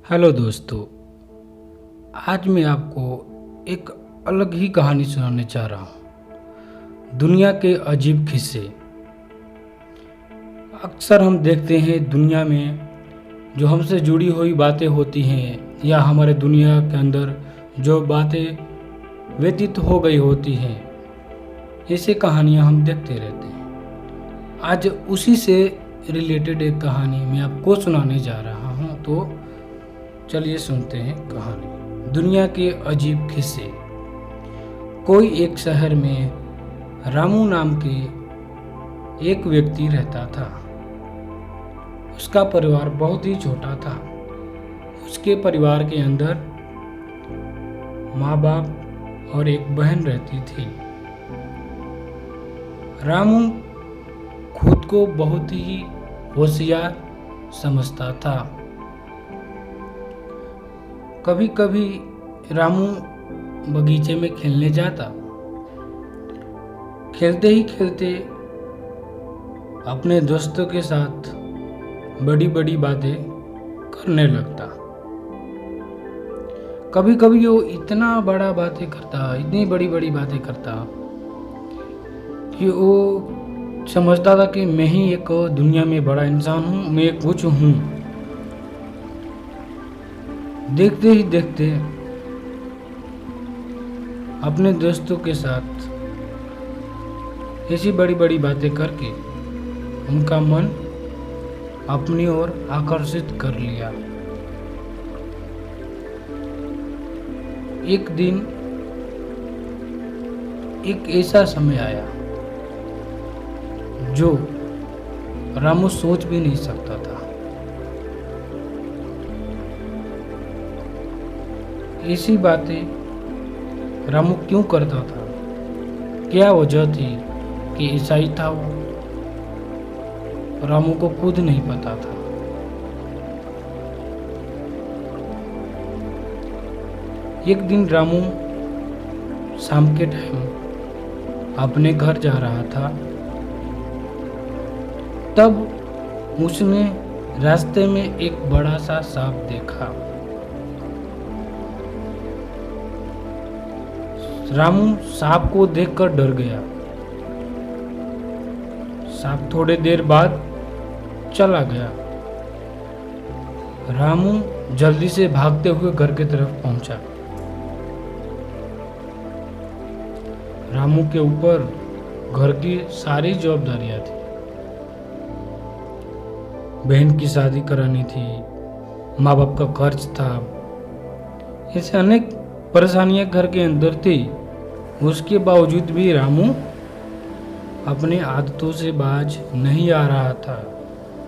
Hello दोस्तों। आज मैं आपको एक अलग ही कहानी सुनाने जा रहा हूँ। दुनिया के अजीब किस्से। अक्सर हम देखते हैं दुनिया में जो हमसे जुड़ी हुई बातें होती हैं या हमारे दुनिया के अंदर जो बातें व्यतीत हो गई होती हैं, ऐसी कहानियाँ हम देखते रहते हैं। आज उसी से रिलेटेड एक कहानी मैं आपको सुनाने जा रहा हूँ, तो चलिए सुनते हैं कहानी। दुनिया के अजीब किस्से। कोई एक शहर में रामू नाम के एक व्यक्ति रहता था। उसका परिवार बहुत ही छोटा था। उसके परिवार के अंदर माँ बाप और एक बहन रहती थी। रामू खुद को बहुत ही होशियार समझता था। कभी कभी रामू बगीचे में खेलने जाता। खेलते ही खेलते अपने दोस्तों के साथ बड़ी बड़ी बातें करने लगता। कभी कभी वो इतना बड़ा बातें करता, इतनी बड़ी बड़ी बातें करता कि वो समझता था कि मैं ही एक दुनिया में बड़ा इंसान हूँ, मैं कुछ हूँ। देखते ही देखते अपने दोस्तों के साथ ऐसी बड़ी बड़ी बातें करके उनका मन अपनी ओर आकर्षित कर लिया। एक दिन एक ऐसा समय आया जो रामू सोच भी नहीं सकता था। ऐसी बातें रामू क्यों करता था? क्या वजह थी कि ऐसा ही था वो? रामू को खुद नहीं पता था। एक दिन रामू शाम के टाइम अपने घर जा रहा था। तब उसने रास्ते में एक बड़ा सा सांप देखा। रामू सांप को देखकर डर गया। सांप थोड़े देर बाद चला गया। रामू जल्दी से भागते हुए घर की तरफ पहुंचा। रामू के ऊपर घर की सारी जवाबदारियां थी। बहन की शादी करानी थी, माँ बाप का खर्च था, ऐसे अनेक परेशानियां घर के अंदर थी। उसके बावजूद भी रामू अपने आदतों से बाज नहीं आ रहा था।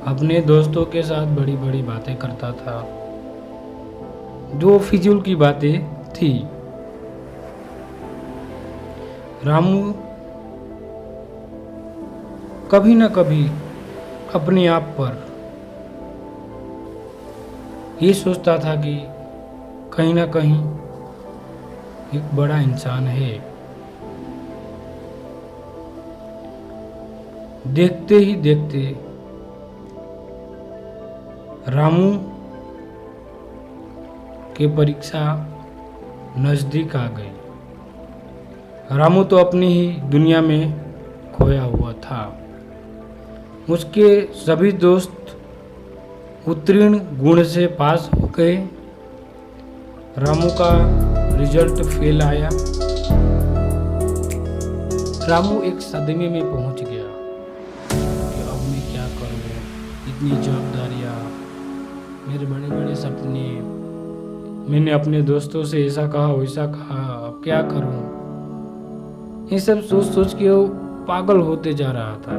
अपने दोस्तों के साथ बड़ी बड़ी बातें करता था, जो फिजूल की बातें थी। रामू कभी न कभी अपने आप पर ये सोचता था कि कहीं ना कहीं एक बड़ा इंसान है। देखते ही देखते रामू की परीक्षा नजदीक आ गई। रामू तो अपनी ही दुनिया में खोया हुआ था। उसके सभी दोस्त उत्तीर्ण गुण से पास हो गए। रामू का रिजल्ट फेल आया। रामू एक सदमे में पहुंच गया कि अब मैं क्या करूं? इतनी जवाबदारियां, मेरे बड़े बड़े सपने, मैंने अपने दोस्तों से ऐसा कहा वैसा कहा, अब क्या करूं? ये सब सोच सोच के वो पागल होते जा रहा था।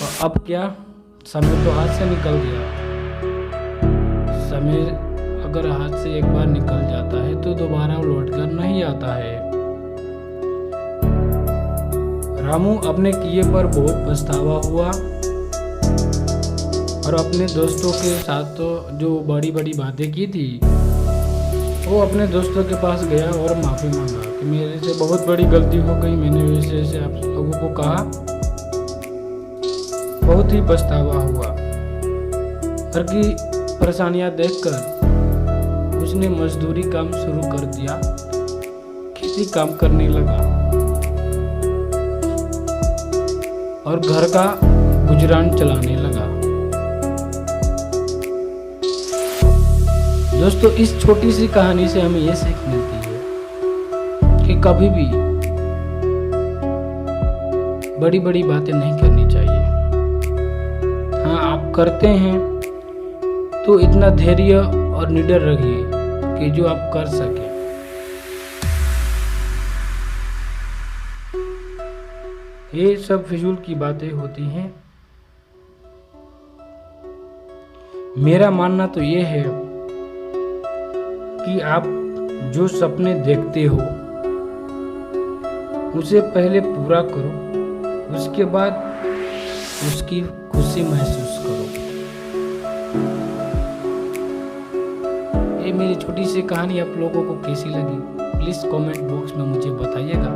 और अब क्या, समय तो हाथ से निकल गया। समय अगर हाथ से एक बार निकल जाता है तो दोबारा लौट कर नहीं आता है। रामू अपने किए पर बहुत पछतावा हुआ और अपने दोस्तों के साथ तो जो बड़ी बड़ी बातें की थी, वो अपने दोस्तों के पास गया और माफ़ी मांगा कि मेरे से बहुत बड़ी गलती हो गई, मैंने वैसे वैसे आप लोगों को कहा। बहुत ही पछतावा हुआ। घर की परेशानियां देखकर उसने मजदूरी काम शुरू कर दिया, खेती काम करने लगा और घर का गुजरान चलाने लगा। दोस्तों, इस छोटी सी कहानी से हमें यह सीख मिलती है कि कभी भी बड़ी बड़ी बातें नहीं करनी चाहिए। हाँ, आप करते हैं तो इतना धैर्य और निडर रहिए कि जो आप कर सके। ये सब फिजूल की बातें होती हैं। मेरा मानना तो ये है कि आप जो सपने देखते हो उसे पहले पूरा करो, उसके बाद उसकी खुशी महसूस करो। ये मेरी छोटी सी कहानी आप लोगों को कैसी लगी, प्लीज़ कमेंट बॉक्स में मुझे बताइएगा।